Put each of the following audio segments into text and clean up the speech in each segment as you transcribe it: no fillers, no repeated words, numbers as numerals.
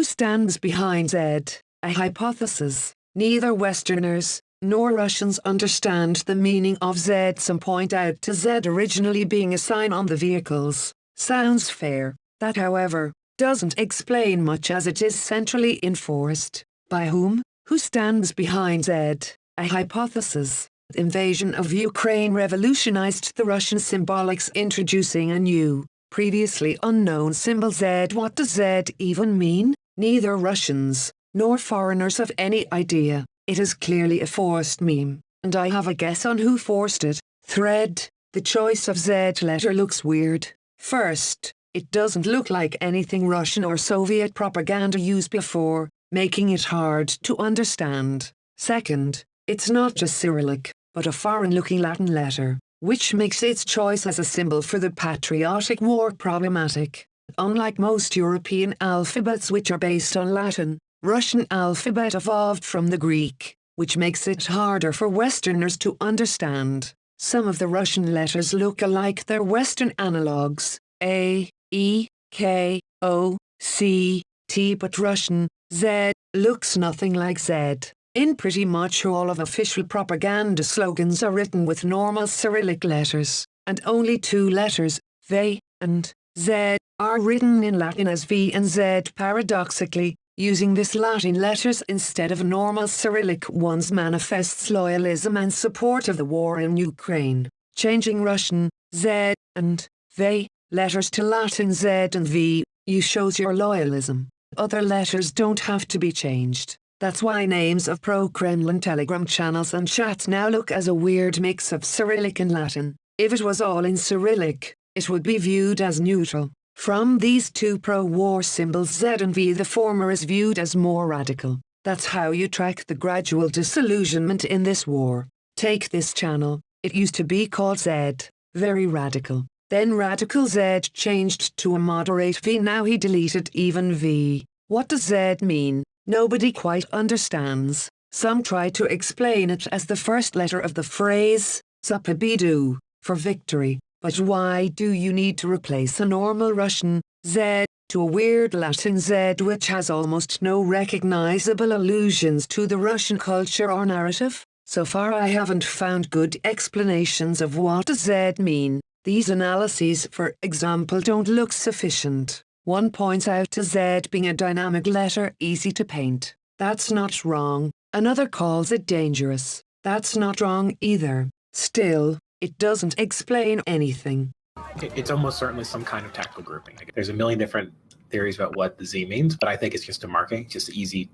Who stands behind Z? A hypothesis. Neither Westerners nor Russians understand the meaning of Z. Some point out to Z originally being a sign on the vehicles. Sounds fair. That, however, doesn't explain much as it is centrally enforced. By whom? Who stands behind Z? A hypothesis. The invasion of Ukraine revolutionized the Russian symbolics, introducing a new, previously unknown symbol Z. What does Z even mean? Neither Russians nor foreigners have any idea. It is clearly a forced meme, and I have a guess on who forced it. Thread. The choice of Z letter looks weird. First, it doesn't look like anything Russian or Soviet propaganda used before, making it hard to understand. Second, it's not just Cyrillic, but a foreign-looking Latin letter, which makes its choice as a symbol for the patriotic war problematic. Unlike most European alphabets which are based on Latin, Russian alphabet evolved from the Greek, which makes it harder for Westerners to understand. Some of the Russian letters look alike their Western analogues, A, E, K, O, C, T, but Russian Z looks nothing like Z. In pretty much all of official propaganda slogans are written with normal Cyrillic letters, and only two letters, V and Z, are written in Latin as V and Z. Paradoxically, using this Latin letters instead of normal Cyrillic ones manifests loyalism and support of the war in Ukraine. Changing Russian Z and V letters to Latin Z and V, you shows your loyalism. Other letters don't have to be changed. That's why names of pro-Kremlin Telegram channels and chats now look as a weird mix of Cyrillic and Latin. If it was all in Cyrillic, it would be viewed as neutral. From these two pro-war symbols Z and V, the former is viewed as more radical. That's how you track the gradual disillusionment in this war. Take this channel. It used to be called Z, very radical. Then Radical Z changed to a moderate V. Now he deleted even V. What does Z mean? Nobody quite understands. Some try to explain it as the first letter of the phrase, Zapobidu, for victory. But why do you need to replace a normal Russian Z to a weird Latin Z which has almost no recognizable allusions to the Russian culture or narrative? So far I haven't found good explanations of what does Z mean. These analyses, for example, don't look sufficient. One points out to Z being a dynamic letter, easy to paint. That's not wrong. Another calls it dangerous. That's not wrong either. Still, it doesn't explain anything. It's almost certainly some kind of tactical grouping. There's a million different theories about what the Z means, but I think it's just a marking, just an easy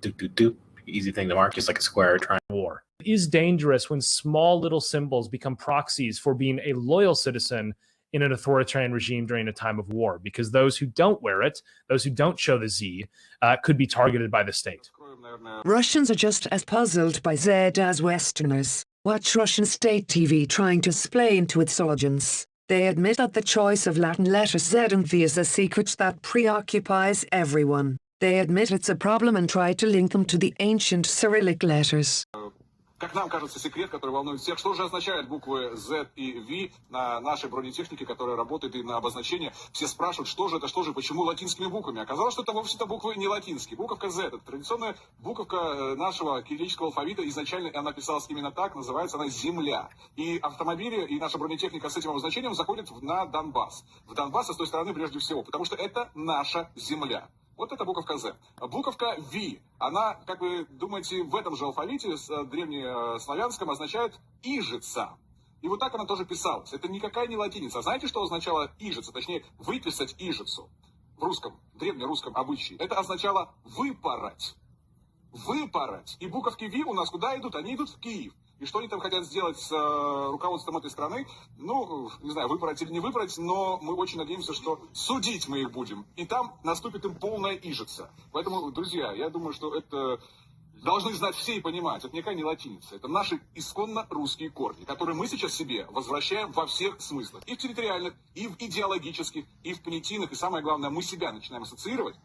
easy thing to mark, just like a square trying war. It is dangerous when small little symbols become proxies for being a loyal citizen in an authoritarian regime during a time of war, because those who don't wear it, those who don't show the Z, could be targeted by the state. Russians are just as puzzled by Z as Westerners. Watch Russian state TV trying to explain to its audience. They admit that the choice of Latin letters Z and V is a secret that preoccupies everyone. They admit it's a problem and try to link them to the ancient Cyrillic letters. Как нам кажется, секрет, который волнует всех. Что же означают буквы Z и V на нашей бронетехнике, которая работает и на обозначение? Все спрашивают, что же это, почему латинскими буквами? Оказалось, что это вовсе-то буквы не латинские. Буковка Z, это традиционная буковка нашего кириллического алфавита. Изначально она писалась именно так, называется она «Земля». И автомобили, и наша бронетехника с этим обозначением заходят на Донбасс. В Донбасс, с той стороны прежде всего, потому что это наша земля. Вот это буковка Z. Буковка V, она, как вы думаете, в этом же алфавите, древнеславянском, означает «ижица». И вот так она тоже писалась. Это никакая не латиница. Знаете, что означало «ижица», точнее, выписать «ижицу» в русском, древнерусском обычае? Это означало «выпороть». Выпороть. И буковки V у нас куда идут? Они идут в Киев. И что они там хотят сделать с руководством этой страны? Ну, не знаю, выпороть или не выпороть, но мы очень надеемся, что судить мы их будем. И там наступит им полная ижица. Поэтому, друзья, я думаю, что это должны знать все и понимать. Это никакая не латиница. Это наши исконно русские корни, которые мы сейчас себе возвращаем во всех смыслах. И в территориальных, и в идеологических, и в понятийных. И самое главное, мы себя начинаем ассоциировать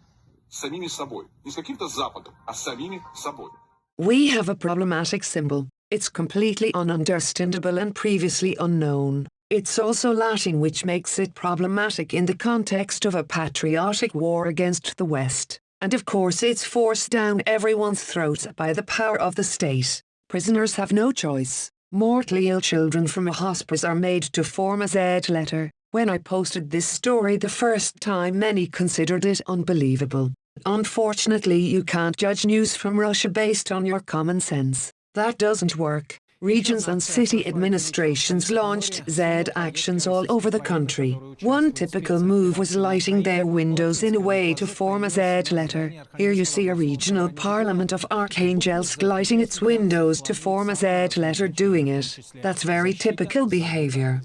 с самими собой. Не с каким-то Западом, а с самими собой. We have a problematic symbol. It's completely ununderstandable and previously unknown. It's also Latin, which makes it problematic in the context of a patriotic war against the West. And of course it's forced down everyone's throats by the power of the state. Prisoners have no choice. Mortally ill children from a hospice are made to form a Z letter. When I posted this story the first time, many considered it unbelievable. Unfortunately, you can't judge news from Russia based on your common sense. That doesn't work. Regions and city administrations launched Z actions all over the country. One typical move was lighting their windows in a way to form a Z letter. Here you see a regional parliament of Arkhangelsk lighting its windows to form a Z letter doing it. That's very typical behavior.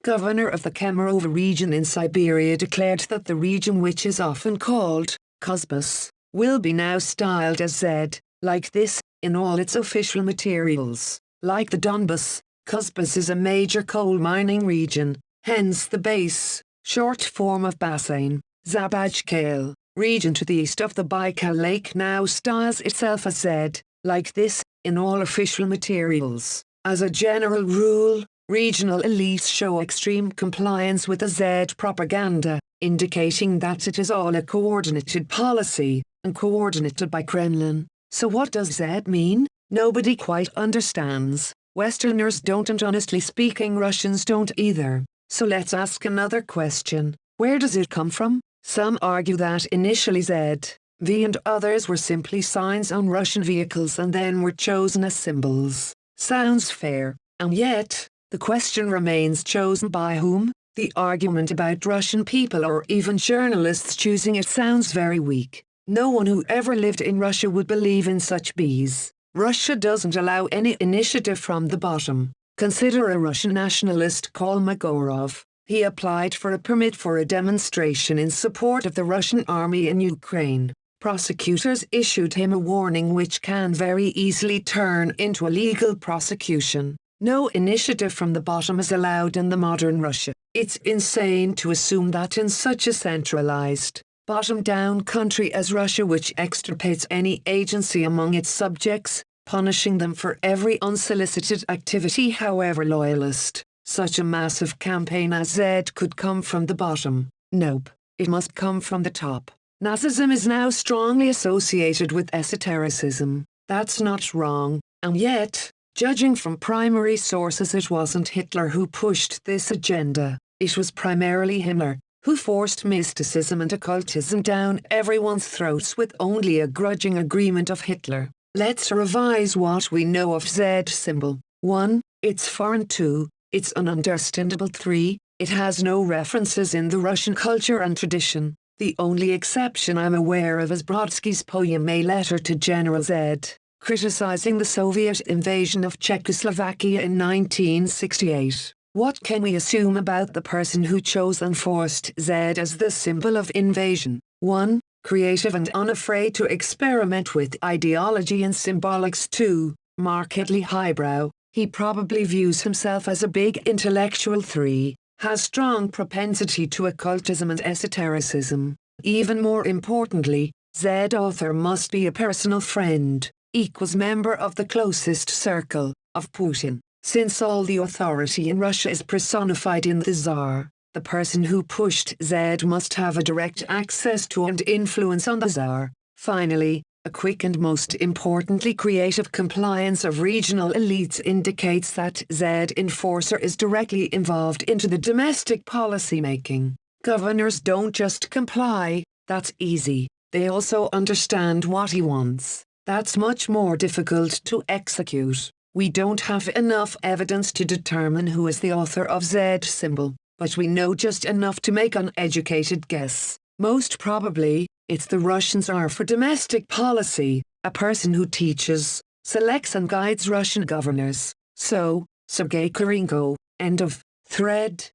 Governor of the Kemerovo region in Siberia declared that the region, which is often called Kuzbas, will be now styled as Z, like this, in all its official materials. Like the Donbas, Kuzbas is a major coal mining region, hence the base, short form of Basain, Zabajkal, region to the east of the Baikal Lake now styles itself as Z, like this, in all official materials. As a general rule, regional elites show extreme compliance with the Z propaganda, indicating that it is all a coordinated policy, and coordinated by Kremlin. So what does Z mean? Nobody quite understands. Westerners don't, and honestly speaking Russians don't either. So let's ask another question. Where does it come from? Some argue that initially Z, V and others were simply signs on Russian vehicles and then were chosen as symbols. Sounds fair. And yet, the question remains, chosen by whom? The argument about Russian people or even journalists choosing it sounds very weak. No one who ever lived in Russia would believe in such bees. Russia doesn't allow any initiative from the bottom. Consider a Russian nationalist called Magorov. He applied for a permit for a demonstration in support of the Russian army in Ukraine. Prosecutors issued him a warning which can very easily turn into a legal prosecution. No initiative from the bottom is allowed in the modern Russia. It's insane to assume that in such a centralized, bottom-down country as Russia, which extirpates any agency among its subjects, punishing them for every unsolicited activity however loyalist, such a massive campaign as Z could come from the bottom. Nope, it must come from the top. Nazism is now strongly associated with esotericism. That's not wrong, and yet, judging from primary sources, it wasn't Hitler who pushed this agenda. It was primarily Himmler, who forced mysticism and occultism down everyone's throats with only a grudging agreement of Hitler. Let's revise what we know of Z symbol. 1. It's foreign. 2. It's ununderstandable. 3. It has no references in the Russian culture and tradition. The only exception I'm aware of is Brodsky's poem A Letter to General Z, criticizing the Soviet invasion of Czechoslovakia in 1968. What can we assume about the person who chose and forced Z as the symbol of invasion? 1. Creative and unafraid to experiment with ideology and symbolics. 2. Markedly highbrow. He probably views himself as a big intellectual. 3. Has strong propensity to occultism and esotericism. Even more importantly, Z author must be a personal friend, equals member of the closest circle, of Putin. Since all the authority in Russia is personified in the Tsar, the person who pushed Z must have a direct access to and influence on the Tsar. Finally, a quick and most importantly creative compliance of regional elites indicates that Z enforcer is directly involved into the domestic policy making. Governors don't just comply, that's easy. They also understand what he wants. That's much more difficult to execute. We don't have enough evidence to determine who is the author of Z symbol, but we know just enough to make an educated guess. Most probably, it's the Russian Tsar for domestic policy, a person who teaches, selects and guides Russian governors. So, Sergei Kurenko, end of thread.